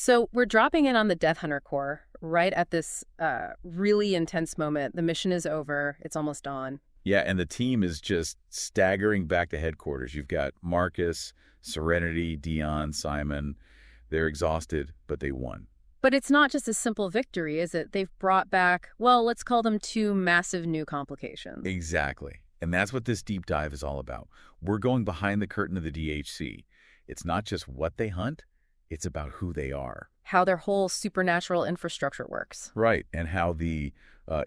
So we're dropping in on the Death Hunter Corps right at this really intense moment. The mission is over. It's almost dawn. Yeah, and the team is just staggering back to headquarters. You've got Marcus, Serenity, Dion, Simon. They're exhausted, but they won. But it's not just a simple victory, is it? They've brought back, well, let's call them two massive new complications. Exactly. And that's what this deep dive is all about. We're going behind the curtain of the DHC. It's not just what they hunt, it's about who they are. How their whole supernatural infrastructure works. Right, and how the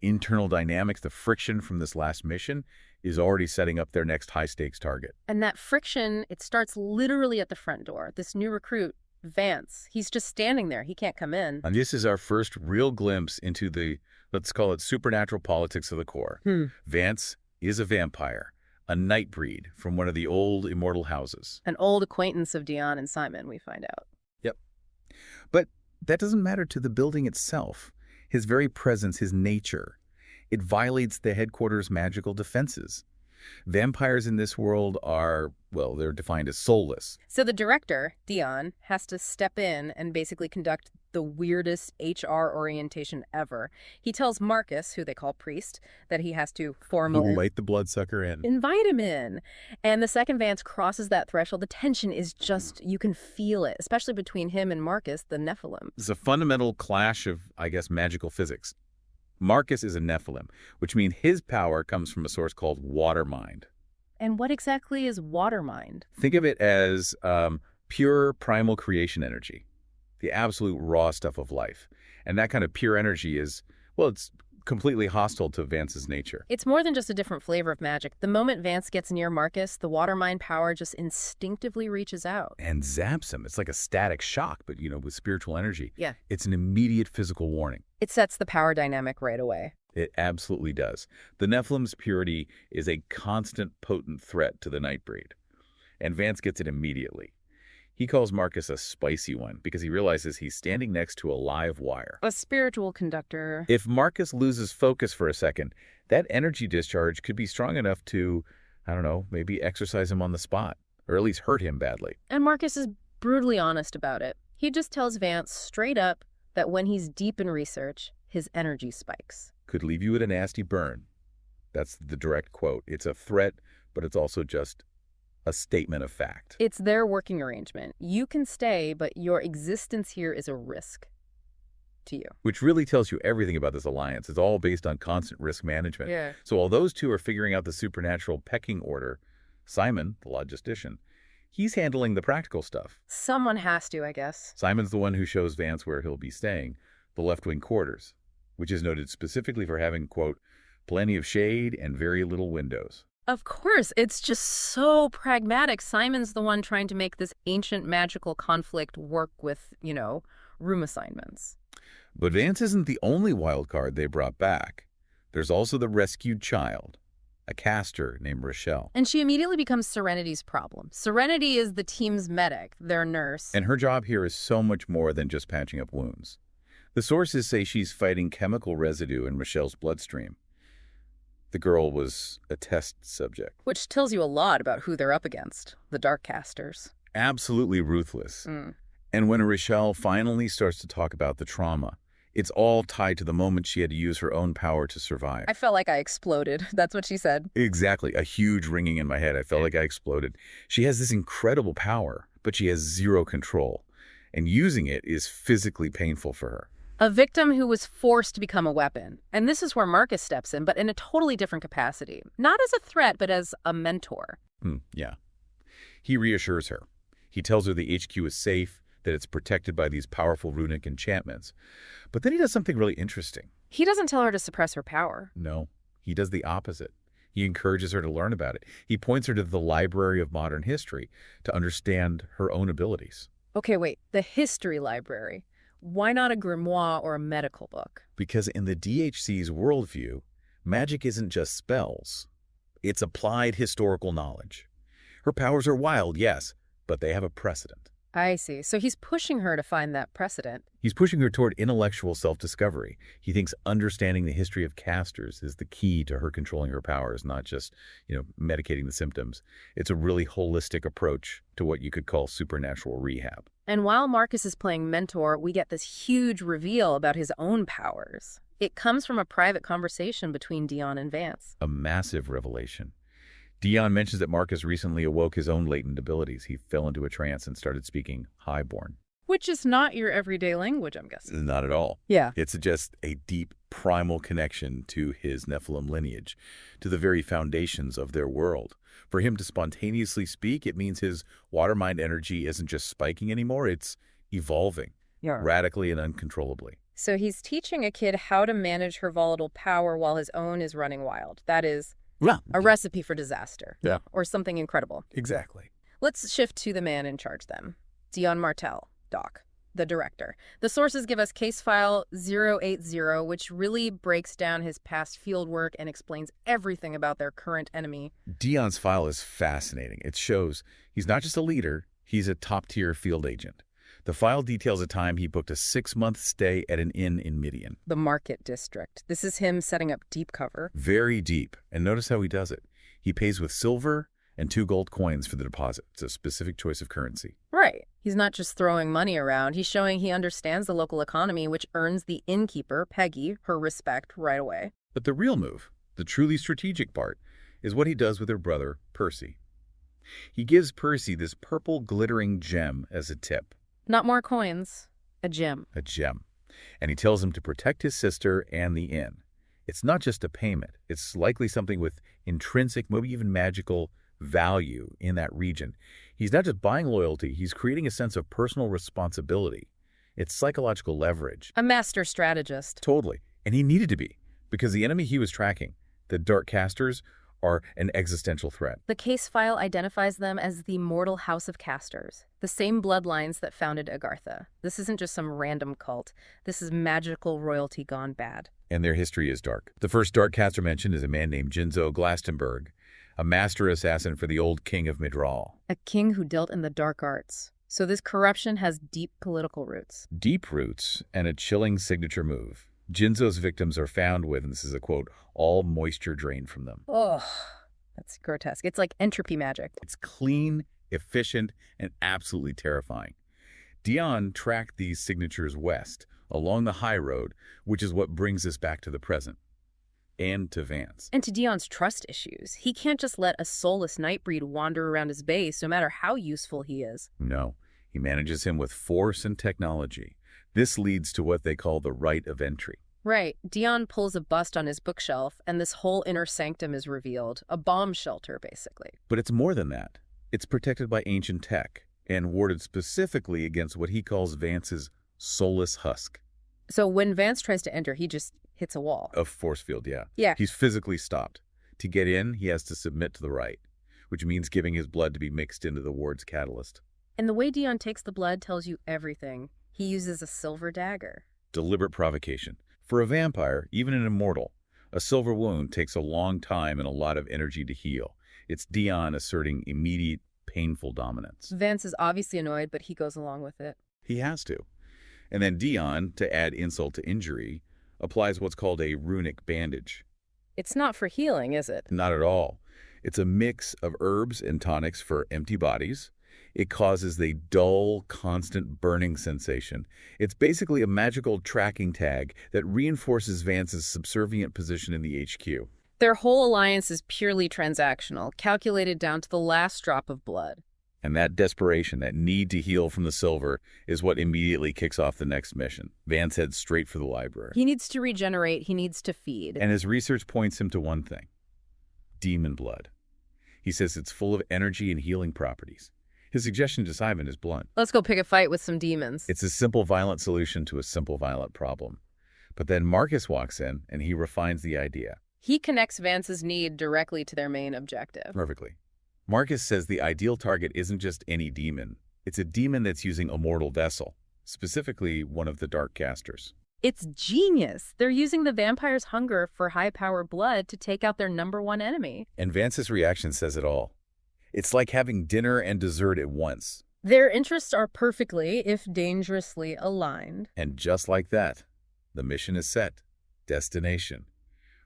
internal dynamics, the friction from this last mission is already setting up their next high-stakes target. And that friction, it starts literally at the front door. This new recruit, Vance, he's just standing there. He can't come in. And this is our first real glimpse into the, let's call it, supernatural politics of the Corps. Vance is a vampire, a nightbreed from one of the old immortal houses. An old acquaintance of Dion and Simon, we find out. Yep. But that doesn't matter to the building itself. His very presence, his nature, it violates the headquarters' magical defenses. Vampires in this world are, well, they're defined as soulless. So the director, Dion, has to step in and basically conduct the weirdest HR orientation ever. He tells Marcus, who they call Priest, that he has to formally Invite the bloodsucker in. Invite him in. And the second Vance crosses that threshold, the tension is just, you can feel it, especially between him and Marcus, the Nephilim. It's a fundamental clash of, I guess, magical physics. Marcus is a Nephilim, which means his power comes from a source called water mind. And what exactly is water mind? Think of it as pure primal creation energy, the absolute raw stuff of life. And that kind of pure energy is, well, it's completely hostile to Vance's nature. It's more than just a different flavor of magic. The moment Vance gets near Marcus, the water mind power just instinctively reaches out. And zaps him. It's like a static shock, but, with spiritual energy. Yeah. It's an immediate physical warning. It sets the power dynamic right away. It absolutely does. The Nephilim's purity is a constant, potent threat to the Nightbreed. And Vance gets it immediately. He calls Marcus a spicy one because he realizes he's standing next to a live wire. A spiritual conductor. If Marcus loses focus for a second, that energy discharge could be strong enough to, I don't know, maybe exercise him on the spot, or at least hurt him badly. And Marcus is brutally honest about it. He just tells Vance straight up that when he's deep in research, his energy spikes. Could leave you with a nasty burn. That's the direct quote. It's a threat, but it's also just a statement of fact. It's their working arrangement. You can stay, but your existence here is a risk to you. Which really tells you everything about this alliance. It's all based on constant risk management. Yeah. So while those two are figuring out the supernatural pecking order, Simon, the logistician, he's handling the practical stuff. Someone has to, I guess. Simon's the one who shows Vance where he'll be staying, the left-wing quarters, which is noted specifically for having, quote, plenty of shade and very little windows. Of course, it's just so pragmatic. Simon's the one trying to make this ancient magical conflict work with, room assignments. But Vance isn't the only wild card they brought back. There's also the rescued child, a caster named Rochelle. And she immediately becomes Serenity's problem. Serenity is the team's medic, their nurse. And her job here is so much more than just patching up wounds. The sources say she's fighting chemical residue in Rochelle's bloodstream. The girl was a test subject. Which tells you a lot about who they're up against, the Dark Casters. Absolutely ruthless. And when Rochelle finally starts to talk about the trauma, it's all tied to the moment she had to use her own power to survive. I felt like I exploded. That's what she said. Exactly. A huge ringing in my head. I felt like I exploded. She has this incredible power, but she has zero control. And using it is physically painful for her. A victim who was forced to become a weapon. And this is where Marcus steps in, but in a totally different capacity. Not as a threat, but as a mentor. Yeah. He reassures her. He tells her the HQ is safe, that it's protected by these powerful runic enchantments. But then he does something really interesting. He doesn't tell her to suppress her power. No, he does the opposite. He encourages her to learn about it. He points her to the Library of Modern History to understand her own abilities. Okay, wait. The history library. Why not a grimoire or a medical book? Because in the DHC's worldview, magic isn't just spells. It's applied historical knowledge. Her powers are wild, yes, but they have a precedent. I see. So he's pushing her to find that precedent. He's pushing her toward intellectual self-discovery. He thinks understanding the history of casters is the key to her controlling her powers, not just, medicating the symptoms. It's a really holistic approach to what you could call supernatural rehab. And while Marcus is playing mentor, we get this huge reveal about his own powers. It comes from a private conversation between Dion and Vance. A massive revelation. Dion mentions that Marcus recently awoke his own latent abilities. He fell into a trance and started speaking Highborn. Which is not your everyday language, I'm guessing. Not at all. Yeah. It suggests a deep primal connection to his Nephilim lineage, to the very foundations of their world. For him to spontaneously speak, it means his water mind energy isn't just spiking anymore, it's evolving radically and uncontrollably. So he's teaching a kid how to manage her volatile power while his own is running wild. That is a recipe for disaster. Yeah. Or something incredible. Exactly. Let's shift to the man in charge then. Dion Martel, Doc, the director. The sources give us case file 080, which really breaks down his past field work and explains everything about their current enemy. Dion's file is fascinating. It shows he's not just a leader, he's a top-tier field agent. The file details a time he booked a 6-month stay at an inn in Midian. The Market District. This is him setting up deep cover. Very deep. And notice how he does it. He pays with silver and 2 gold coins for the deposit. It's a specific choice of currency. Right. He's not just throwing money around. He's showing he understands the local economy, which earns the innkeeper, Peggy, her respect right away. But the real move, the truly strategic part, is what he does with her brother, Percy. He gives Percy this purple glittering gem as a tip. Not more coins. A gem. A gem. And he tells him to protect his sister and the inn. It's not just a payment. It's likely something with intrinsic, maybe even magical value in that region. He's not just buying loyalty, he's creating a sense of personal responsibility. It's psychological leverage. A master strategist. Totally. And he needed to be, because the enemy he was tracking, the Dark Casters, are an existential threat. The case file identifies them as the Mortal House of Casters, the same bloodlines that founded Agartha. This isn't just some random cult. This is magical royalty gone bad. And their history is dark. The first Dark Caster mentioned is a man named Jinzo Glastonbury, a master assassin for the old king of Midral. A king who dealt in the dark arts. So this corruption has deep political roots. Deep roots and a chilling signature move. Jinzo's victims are found with, and this is a quote, all moisture drained from them. Oh, that's grotesque. It's like entropy magic. It's clean, efficient, and absolutely terrifying. Dion tracked these signatures west, along the high road, which is what brings us back to the present. And to Vance. And to Dion's trust issues. He can't just let a soulless nightbreed wander around his base, no matter how useful he is. No, he manages him with force and technology. This leads to what they call the right of entry. Right. Dion pulls a bust on his bookshelf, and this whole inner sanctum is revealed. A bomb shelter, basically. But it's more than that. It's protected by ancient tech, and warded specifically against what he calls Vance's soulless husk. So when Vance tries to enter, he just hits a wall. A force field, yeah. Yeah. He's physically stopped. To get in, he has to submit to the right, which means giving his blood to be mixed into the ward's catalyst. And the way Dion takes the blood tells you everything. He uses a silver dagger. Deliberate provocation. For a vampire, even an immortal, a silver wound takes a long time and a lot of energy to heal. It's Dion asserting immediate, painful dominance. Vance is obviously annoyed, but he goes along with it. He has to. And then Dion, to add insult to injury, applies what's called a runic bandage. It's not for healing, is it? Not at all. It's a mix of herbs and tonics for empty bodies. It causes a dull, constant burning sensation. It's basically a magical tracking tag that reinforces Vance's subservient position in the HQ. Their whole alliance is purely transactional, calculated down to the last drop of blood. And that desperation, that need to heal from the silver, is what immediately kicks off the next mission. Vance heads straight for the library. He needs to regenerate, he needs to feed. And his research points him to one thing: demon blood. He says it's full of energy and healing properties. His suggestion to Simon is blunt. Let's go pick a fight with some demons. It's a simple, violent solution to a simple, violent problem. But then Marcus walks in, and he refines the idea. He connects Vance's need directly to their main objective. Perfectly. Marcus says the ideal target isn't just any demon. It's a demon that's using a mortal vessel, specifically one of the Dark Casters. It's genius. They're using the vampire's hunger for high-power blood to take out their #1 enemy. And Vance's reaction says it all. It's like having dinner and dessert at once. Their interests are perfectly, if dangerously, aligned. And just like that, the mission is set. Destination: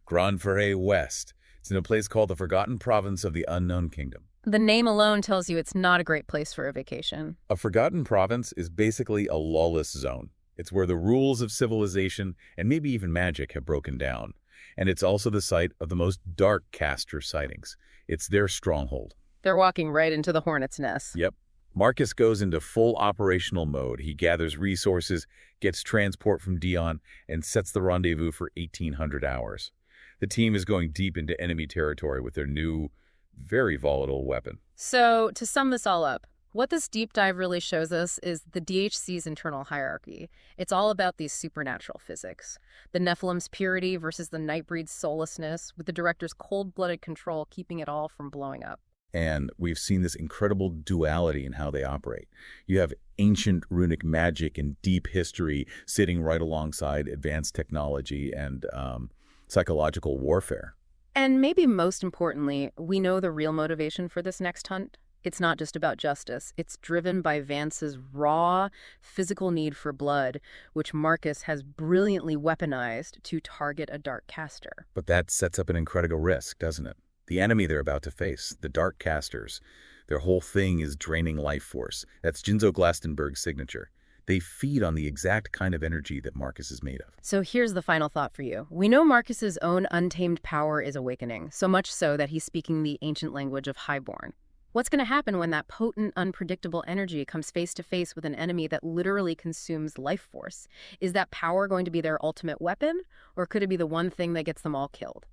Grand Ferret West. It's in a place called the Forgotten Province of the Unknown Kingdom. The name alone tells you it's not a great place for a vacation. A forgotten province is basically a lawless zone. It's where the rules of civilization and maybe even magic have broken down. And it's also the site of the most dark caster sightings. It's their stronghold. They're walking right into the hornet's nest. Yep. Marcus goes into full operational mode. He gathers resources, gets transport from Dion, and sets the rendezvous for 1,800 hours. The team is going deep into enemy territory with their new, very volatile weapon. So, to sum this all up, what this deep dive really shows us is the DHC's internal hierarchy. It's all about these supernatural physics. The Nephilim's purity versus the Nightbreed's soullessness, with the director's cold-blooded control keeping it all from blowing up. And we've seen this incredible duality in how they operate. You have ancient runic magic and deep history sitting right alongside advanced technology and psychological warfare. And maybe most importantly, we know the real motivation for this next hunt. It's not just about justice. It's driven by Vance's raw, physical need for blood, which Marcus has brilliantly weaponized to target a dark caster. But that sets up an incredible risk, doesn't it? The enemy they're about to face, the Dark Casters, their whole thing is draining life force. That's Jinzo Glastonbury's signature. They feed on the exact kind of energy that Marcus is made of. So here's the final thought for you. We know Marcus's own untamed power is awakening, so much so that he's speaking the ancient language of Highborn. What's going to happen when that potent, unpredictable energy comes face to face with an enemy that literally consumes life force? Is that power going to be their ultimate weapon, or could it be the one thing that gets them all killed?